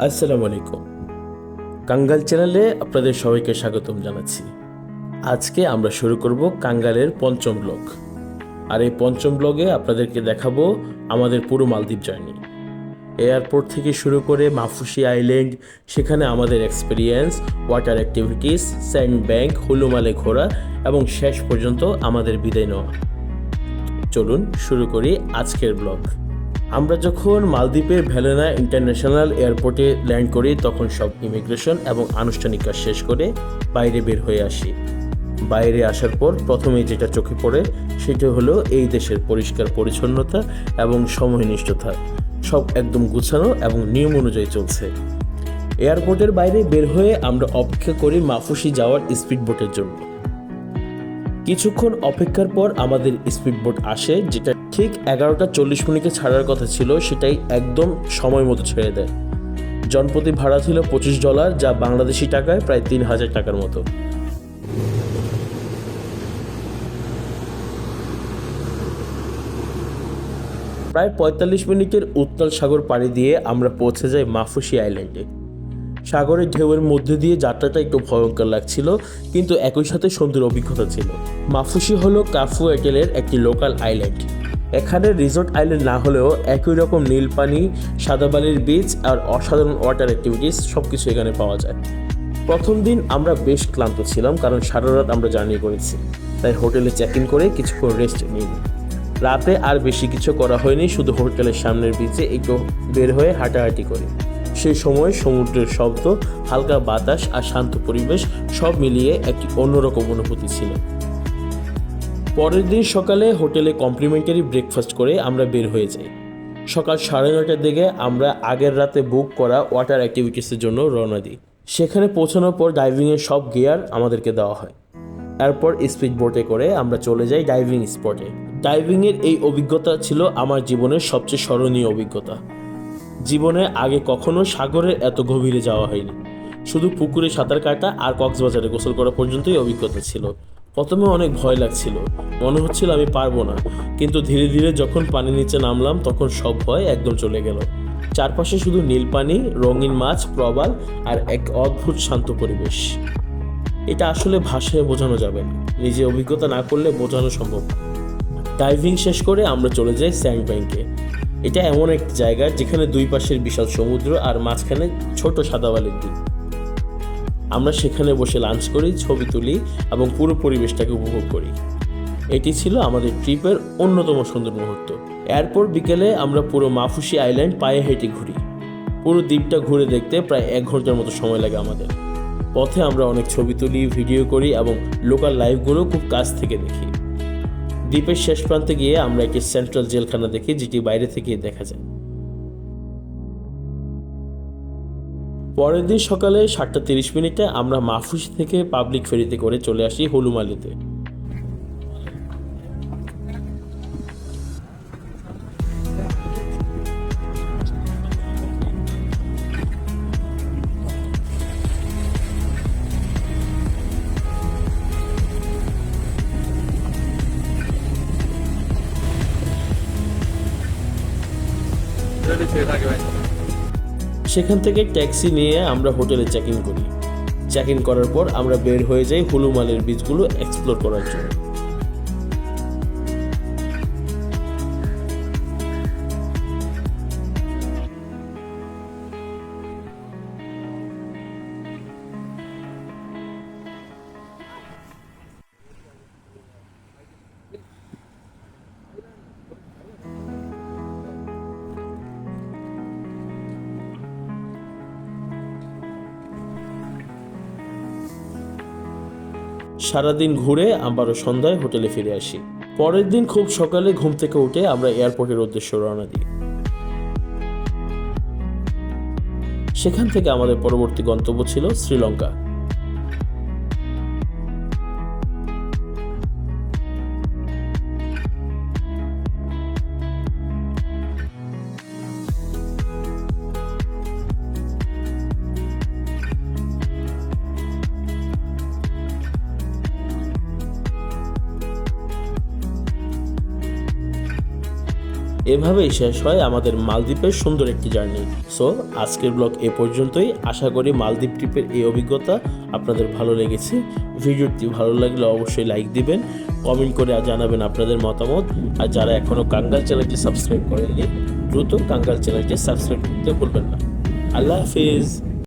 আসসালামু আলাইকুম। কাঙ্গাল চ্যানেলে আপনাদের সবাইকে স্বাগতম জানাচ্ছি। আজকে আমরা শুরু করব কাঙ্গালের পঞ্চম ব্লগ। আর এই পঞ্চম ব্লগে আপনাদেরকে দেখাবো আমাদের পুরো মালদ্বীপ জার্নি, এয়ারপোর্ট থেকে শুরু করে মাফুসি আইল্যান্ড, সেখানে আমাদের experience, water activities, sand bank, Hulhumale ঘোরা এবং শেষ পর্যন্ত আমাদের বিদায় নেওয়া। চলুন শুরু করি আজকের ব্লগ। আমরা যখন মালদ্বীপের ভেলেনা ইন্টারন্যাশনাল এয়ারপোর্টে ল্যান্ড করি তখন সব ইমিগ্রেশন এবং আনুষ্ঠানিক কাজ শেষ করে বাইরে বের হয়ে আসি। বাইরে আসার পর প্রথমে যেটা চোখে পড়ে সেটা হলো এই দেশের পরিষ্কার পরিচ্ছন্নতা এবং সময়নিষ্ঠতা। সব একদম গুছানো এবং নিয়ম অনুযায়ী চলছে। এয়ারপোর্টের বাইরে বের হয়ে আমরা অপেক্ষা করি মাফুসি যাওয়ার স্পিড বোটের জন্য। কিছুক্ষণ অপেক্ষার পর আমাদের স্পিড বোট আসে, যেটা ঠিক 11টা 40 ছাড়ার কথা ছিল, সেটাই একদম সময় মতো ছেড়ে দেয়। জনপ্রতি ভাড়া ছিল $25, যা বাংলাদেশি টাকায় প্রায় 3000 টাকার মতো। প্রায় 45 মিনিটের উত্তাল সাগর পাড়ি দিয়ে আমরা পৌঁছে যাই মাফুসি আইল্যান্ডে। সাগরের ঢেউয়ের মধ্যে দিয়ে যাত্রাটা একটু ভয়ঙ্কর লাগছিল, কিন্তু একই সাথে সুন্দর অভিজ্ঞতা ছিল। মাফুসি হলো কাফু এটেলের একটি লোকাল আইল্যান্ড। এখানে রিসোর্ট আইল্যান্ড না হলেও একই রকম নীল পানি, সাদা বালির বিচ আর অসাধারণ ওয়াটার অ্যাক্টিভিটিস সব কিছু এখানে পাওয়া যায়। প্রথম দিন আমরা বেশ ক্লান্ত ছিলাম, কারণ সারা রাত আমরা জার্নি করেছি, তাই হোটেলে চেক ইন করে কিছুক্ষণ রেস্ট নিই। রাতে আর বেশি কিছু করা হয়নি, শুধু হোটেলের সামনের বিচে একটু বের হয়ে হাঁটাহাঁটি করি। সেই সময় সমুদ্রের শব্দ, হালকা বাতাস আর শান্ত পরিবেশ সব মিলিয়ে একটি অন্যরকম অনুভূতি ছিল। পরের দিন সকালে হোটেলে কমপ্লিমেন্টারি ব্রেকফাস্ট করে আমরা বের হয়ে যাই। সকাল 9:30টার দিকে আমরা আগের রাতে বুক করা ওয়াটার অ্যাক্টিভিটিসের জন্য রওনা দিই। সেখানে পৌঁছানোর পর ডাইভিংয়ের সব গিয়ার আমাদেরকে দেওয়া হয়। এরপর স্পিড বোটে করে আমরা চলে যাই ডাইভিং স্পটে। ডাইভিংয়ের এই অভিজ্ঞতা ছিল আমার জীবনের সবচেয়ে স্মরণীয় অভিজ্ঞতা। জীবনে আগে কখনো সাগরের এত গভীরে যাওয়া হয়নি। শুধু পুকুরে সাঁতার কাটা আর কক্সবাজারে গোসল করা পর্যন্তই অভিজ্ঞতা ছিল। প্রথমে অনেক ভয় লাগছিল, মনে হচ্ছিল আমি পারবো না, কিন্তু ধীরে ধীরে যখন পানির নিচে নামলাম তখন সব ভয় একদম চলে গেল। চারপাশে শুধু নীল পানি, রঙিন মাছ, প্রবাল আর এক অদ্ভুত শান্ত পরিবেশ। এটা আসলে ভাষায় বোঝানো যাবে না, নিজে অভিজ্ঞতা না করলে বোঝানো সম্ভব। ডাইভিং শেষ করে আমরা চলে যাই স্যান্ড ব্যাংকে। এটা এমন একটি জায়গা যেখানে দুই পাশের বিশাল সমুদ্র আর মাঝখানে ছোট সাদা বালির দ্বীপ। আমরা সেখানে বসে লাঞ্চ করি, ছবি তুলি এবং পুরো পরিবেশটাকে উপভোগ করি। এটি ছিল আমাদের ট্রিপের অন্যতম সুন্দর মুহূর্ত। এরপর বিকেলে আমরা পুরো মাফুসি আইল্যান্ড পায়ে হেঁটে ঘুরি। পুরো দ্বীপটা ঘুরে দেখতে প্রায় 1 ঘন্টার মতো সময় লাগে আমাদের। পথে আমরা অনেক ছবি তুলি, ভিডিও করি এবং লোকাল লাইফগুলো খুব কাছ থেকে দেখি। দ্বীপের শেষ প্রান্তে গিয়ে আমরা একটি সেন্ট্রাল জেলখানা দেখি, যেটি বাইরে থেকে দেখা যায়। পরের দিন সকালে 7:30 আমরা মাফুসি থেকে পাবলিক ফেরিতে করে চলে আসি হুলুমালিতে। সেখান থেকে ট্যাক্সি নিয়ে আমরা হোটেলে চেক ইন করি। চেক ইন করার পর আমরা বের হয়ে যাই হুলুমালের বিচগুলো এক্সপ্লোর করার জন্য। সারাদিন ঘুরে আবারও সন্ধ্যায় হোটেলে ফিরে আসি। পরের দিন খুব সকালে ঘুম থেকে উঠে আমরা এয়ারপোর্টের উদ্দেশ্যে রওনা দিই। সেখান থেকে আমাদের পরবর্তী গন্তব্য ছিল শ্রীলঙ্কা। এভাবেই শেষ হয় আমাদের মালদ্বীপের সুন্দর একটি জার্নি। সো আজকের ব্লগ এ পর্যন্তই। আশা করি মালদ্বীপ ট্রিপের এই অভিজ্ঞতা আপনাদের ভালো লেগেছে। ভিডিওটি ভালো লাগলে অবশ্যই লাইক দিবেন, কমেন্ট করে জানাবেন আপনাদের মতামত। আর যারা এখনও কাঙ্গাল চ্যানেলটি সাবস্ক্রাইব করেননি, দ্রুত কাঙ্গাল চ্যানেলটি সাবস্ক্রাইব করতে ভুলবেন না। আল্লাহ হাফিজ।